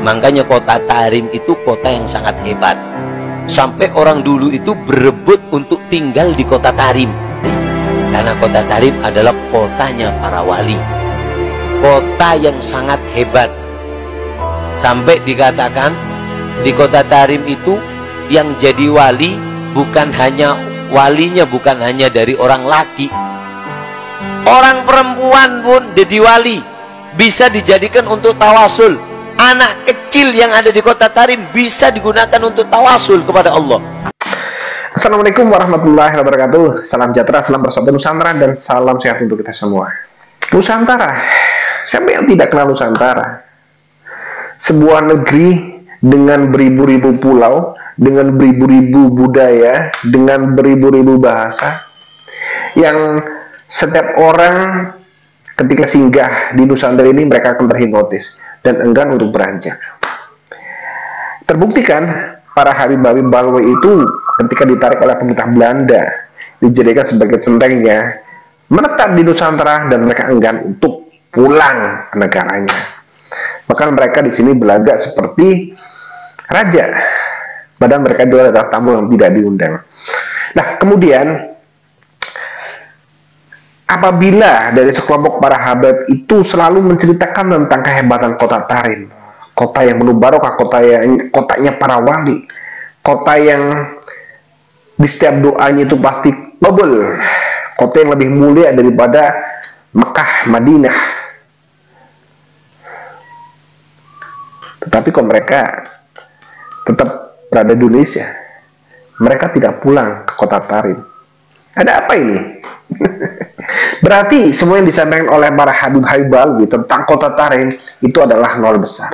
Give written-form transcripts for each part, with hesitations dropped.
Makanya kota Tarim itu kota yang sangat hebat. Sampai orang dulu itu berebut untuk tinggal di kota Tarim. Karena kota Tarim adalah kotanya para wali. Kota yang sangat hebat. Sampai dikatakan di kota Tarim itu yang jadi wali bukan hanya walinya, bukan hanya dari orang laki. Orang perempuan pun jadi wali. Bisa dijadikan untuk tawasul. Anak kecil yang ada di kota Tarim bisa digunakan untuk tawasul kepada Allah. Assalamualaikum warahmatullahi wabarakatuh. Salam sejahtera, salam bersatu Nusantara, dan salam sehat untuk kita semua. Nusantara, siapa yang tidak kenal Nusantara? Sebuah negeri dengan beribu-ribu pulau, dengan beribu-ribu budaya, dengan beribu-ribu bahasa, yang setiap orang ketika singgah di Nusantara ini mereka akan terhipnotis dan enggan untuk beranjak. Terbuktikan para Habib-Habib Balwe itu ketika ditarik oleh pemerintah Belanda, dijadikan sebagai centengnya, menetap di Nusantara dan mereka enggan untuk pulang ke negaranya. Bahkan mereka di sini berlagak seperti raja, padahal mereka juga adalah tamu yang tidak diundang. Nah, kemudian apabila dari sekelompok para Habib itu selalu menceritakan tentang kehebatan kota Tarim, kota yang penuh barokah, kotanya para wali, kota yang di setiap doanya itu pasti kabul, kota yang lebih mulia daripada Mekah, Madinah. Tetapi kok mereka tetap berada di Indonesia, mereka tidak pulang ke kota Tarim. Ada apa ini? Berarti semua yang disampaikan oleh para Habib-Habib Balwe tentang kota Tarim itu adalah nol besar.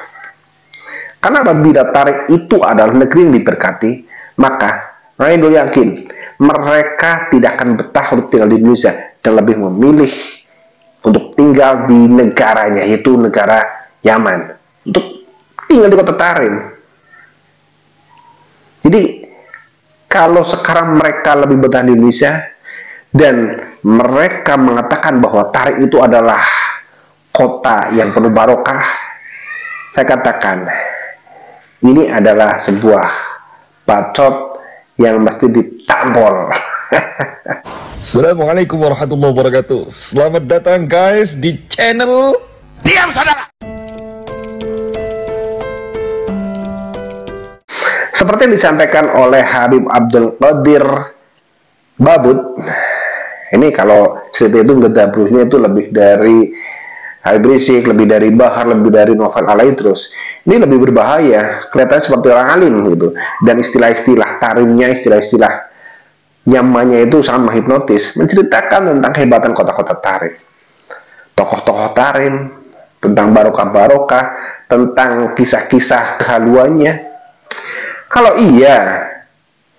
Karena apabila Tarim itu adalah negeri yang diberkati, maka Raido yakin mereka tidak akan betah untuk tinggal di Indonesia dan lebih memilih untuk tinggal di negaranya, yaitu negara Yaman, untuk tinggal di kota Tarim. Jadi kalau sekarang mereka lebih betah di Indonesia dan mereka mengatakan bahwa Tarim itu adalah kota yang penuh barokah, saya katakan ini adalah sebuah bacot yang mesti ditampol. Assalamualaikum warahmatullahi wabarakatuh. Selamat datang guys di channel Diam Saudara. Seperti yang disampaikan oleh Habib Abdul Qadir Babut, ini kalau cerita itu ngedabrusnya itu lebih dari Habib Rizik, lebih dari Bahar, lebih dari Novel Alaidrus. Ini lebih berbahaya, kelihatannya seperti orang alim gitu. Dan istilah-istilah Tarimnya, istilah-istilah nyamannya itu sangat menghipnotis, menceritakan tentang kehebatan kota-kota Tarim, tokoh-tokoh Tarim, tentang barokah-barokah, tentang kisah-kisah kehaluannya. Kalau iya,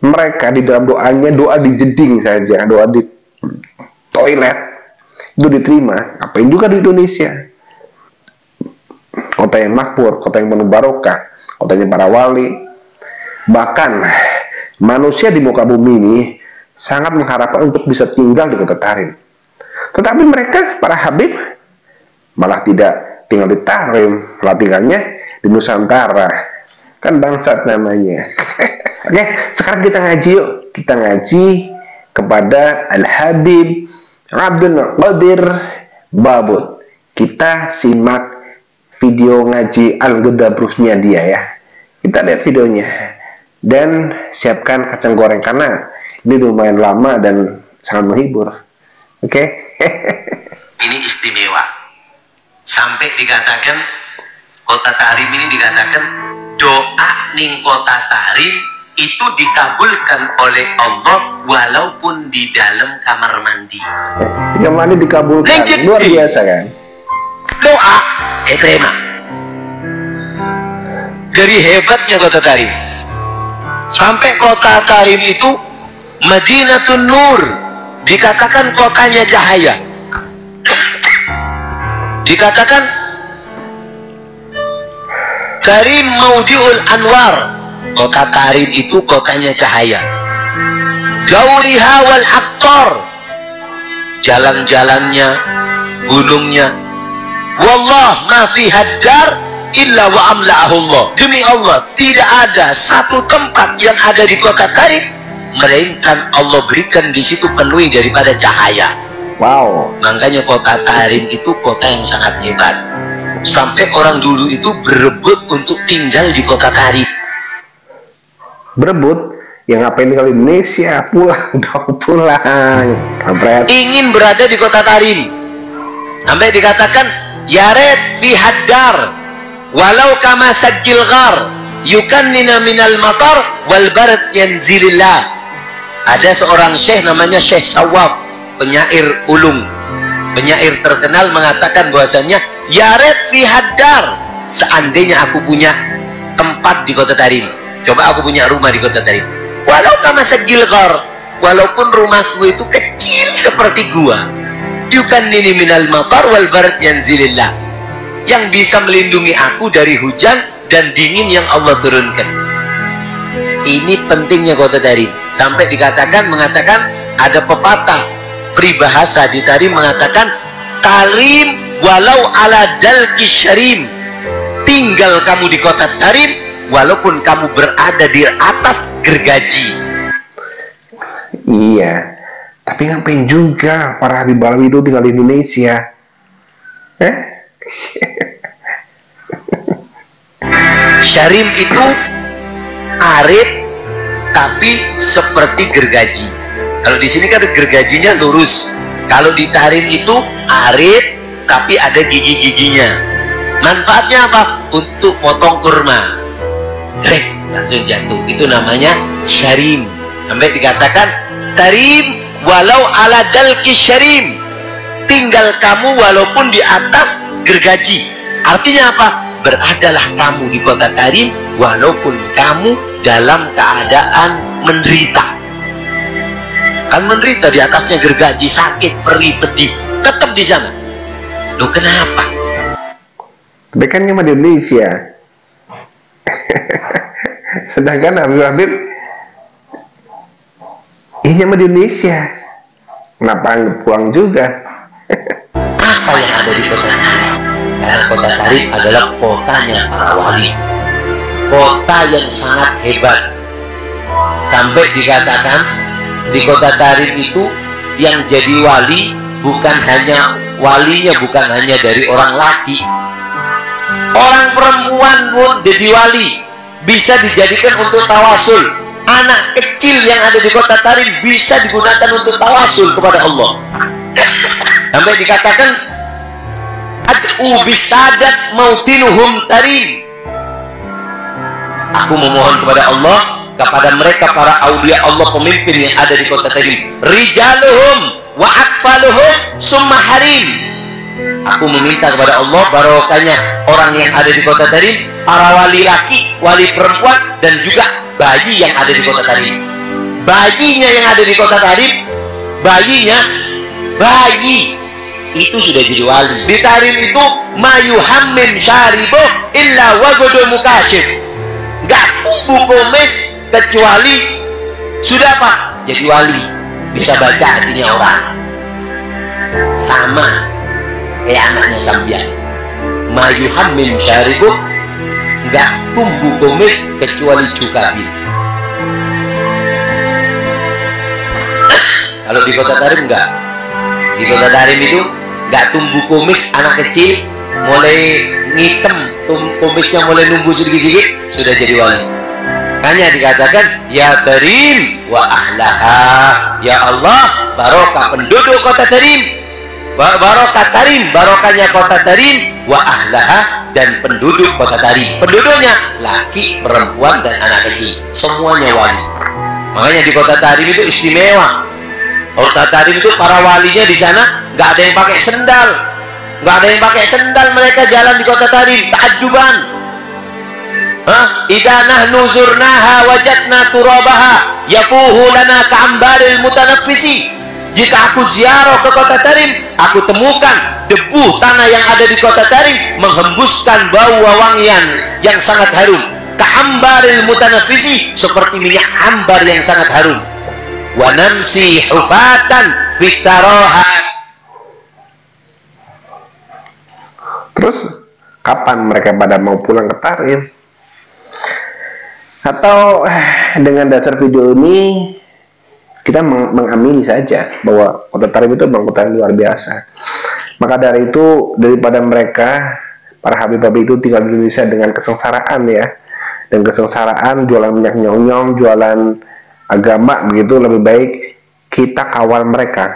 mereka di dalam doanya, doa di jeding saja, doa di toilet, itu diterima. Apain juga di Indonesia, kota yang makmur, kota yang penuh barokah, kotanya para wali. Bahkan manusia di muka bumi ini sangat mengharapkan untuk bisa tinggal di kota Tarim. Tetapi mereka, para Habib, malah tidak tinggal di Tarim, malah tinggalnya di Nusantara. Kan bangsat namanya. Oke, sekarang kita ngaji yuk. Kita ngaji kepada Al-Habib Abdul Qadir Babut. Kita simak video ngaji Al-Gedabrusnya dia ya. Kita lihat videonya. Dan siapkan kacang goreng karena ini lumayan lama dan sangat menghibur. Oke? Ini istimewa. Sampai dikatakan kota Tarim ini dikatakan doa ning kota Tarim itu dikabulkan oleh Allah walaupun di dalam kamar mandi. Kamar mandi dikabulkan, luar biasa kan? Doa terima. Dari hebatnya kota Tarim, sampai kota Tarim itu Madinatun Nur, dikatakan kotanya cahaya, dikatakan Tarim Maudiul Anwar, kota Tarim itu kotanya cahaya. Dauriha wal Aktor, jalan-jalannya, gunungnya. Wallah ma fi haddar illa wa amla'ahu Allah. Demi Allah, tidak ada satu tempat yang ada di kota Tarim melainkan Allah berikan di situ penuh daripada cahaya. Wow. Makanya kota Tarim itu kota yang sangat hebat. Sampai orang dulu itu berebut untuk tinggal di kota Tarim. Berebut? Yang ngapain tinggal di Indonesia? Pulang dong, pulang. Kampret. Ingin berada di kota Tarim. Sampai dikatakan yaret fi haddar walau kama sajil ghar yukannina minal matar wal barat yanzilillah. Ada seorang syekh namanya Syekh Sawab, penyair ulung, penyair terkenal, mengatakan bahwasanya yaret fi haddar, seandainya aku punya tempat di kota Tarim, coba aku punya rumah di kota Tarim, walau kama sajil ghar, walaupun rumahku itu kecil seperti gua, yukannini minal matar wal barat yanzilillah, yang bisa melindungi aku dari hujan dan dingin yang Allah turunkan. Ini pentingnya kota Tarim. Sampai mengatakan ada pepatah peribahasa di Tarim mengatakan Tarim walau ala dalki syarim, tinggal kamu di kota Tarim walaupun kamu berada di atas gergaji. Iya, tapi ngapain juga para Habib Alawi itu tinggal di Indonesia? Syarim itu arit tapi seperti gergaji. Kalau di sini kan gergajinya lurus. Kalau di Tarim itu arit tapi ada gigi-giginya. Manfaatnya apa? Untuk potong kurma. Langsung jatuh. Itu namanya syarim. Sampai dikatakan Tarim walau ala dalki syarim, tinggal kamu walaupun di atas gergaji. Artinya apa? Beradalah kamu di kota Tarim walaupun kamu dalam keadaan menderita. Kan menderita di atasnya gergaji, sakit, perih, pedih, tetap di sana. Loh kenapa? Tapi kan nyaman di Indonesia. Sedangkan Habib ini nyaman di Indonesia. Kenapa nggak pulang juga? Apa yang ada di kota Tarim? Karena kota Tarim adalah kotanya para wali, kota yang sangat hebat. Sampai dikatakan di kota Tarim itu yang jadi wali bukan hanya walinya, bukan hanya dari orang laki, orang perempuan pun jadi wali, bisa dijadikan untuk tawasul. Anak kecil yang ada di kota Tarim bisa digunakan untuk tawasul kepada Allah. Sampai dikatakan ad'u bisadat mautinuhum Tarim, aku memohon kepada Allah, kepada mereka para aulia Allah, pemimpin yang ada di kota Tarim, rijaluhum wa atfaluhum summa harim. Aku meminta kepada Allah barokahnya orang yang ada di kota Tarim, para wali laki, wali perempuan, dan juga bayi yang ada di kota Tarim. Bayinya yang ada di kota Tarim, bayi itu sudah jadi wali. Di Tarim itu mayuhammin syaribu illa wagodo mukashif, gak tumbuh komes kecuali sudah apa? Jadi wali, bisa baca hatinya orang. Sama kayak anaknya Sambian, mayuhammin syaribu, gak tumbuh komes kecuali cukabil. Kalau di kota Tarim enggak. Di kota Tarim itu nggak tumbuh kumis, anak kecil mulai ngitem, kumisnya mulai numbuh sedikit-sedikit sudah jadi wali. Hanya dikatakan ya Tarim wa ahlaha, ya Allah barokah penduduk kota Tarim, barokah Tarim, barokahnya kota Tarim, wa ahlaha, dan penduduk kota Tarim. Penduduknya laki, perempuan, dan anak kecil, semuanya wali. Makanya di kota Tarim itu istimewa. Kota Tarim itu para walinya di sana nggak ada yang pakai sendal, nggak ada yang pakai sendal, mereka jalan di kota Tarim takjuban. Idza nahnu zurnaha wajadna turabaha yafuhu lana ka'ambaril mutanaffisi. Jika aku ziarah ke kota Tarim, aku temukan debu tanah yang ada di kota Tarim menghembuskan bau wangian yang sangat harum. Ka'ambaril mutanaffisi, seperti minyak ambar yang sangat harum. Wa namsi hufatan fitarohat. Terus kapan mereka pada mau pulang ke Tarim. Atau dengan dasar video ini kita mengamini saja bahwa kota Tarim itu memang kota yang luar biasa. Maka dari itu, daripada mereka para habib-habib itu tinggal di Indonesia dengan kesengsaraan ya, dan kesengsaraan jualan minyak nyong-nyong, jualan agama begitu, lebih baik kita kawal mereka,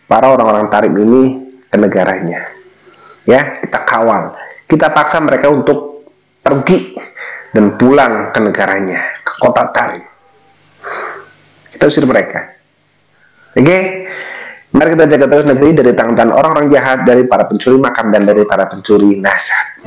para orang-orang Tarim ini ke negaranya. Ya, kita kawal, kita paksa mereka untuk pergi dan pulang ke negaranya, ke kota Tarim. Kita usir mereka. Oke, mari kita jaga terus negeri dari tangan-tangan orang-orang jahat, dari para pencuri makam dan dari para pencuri nasab.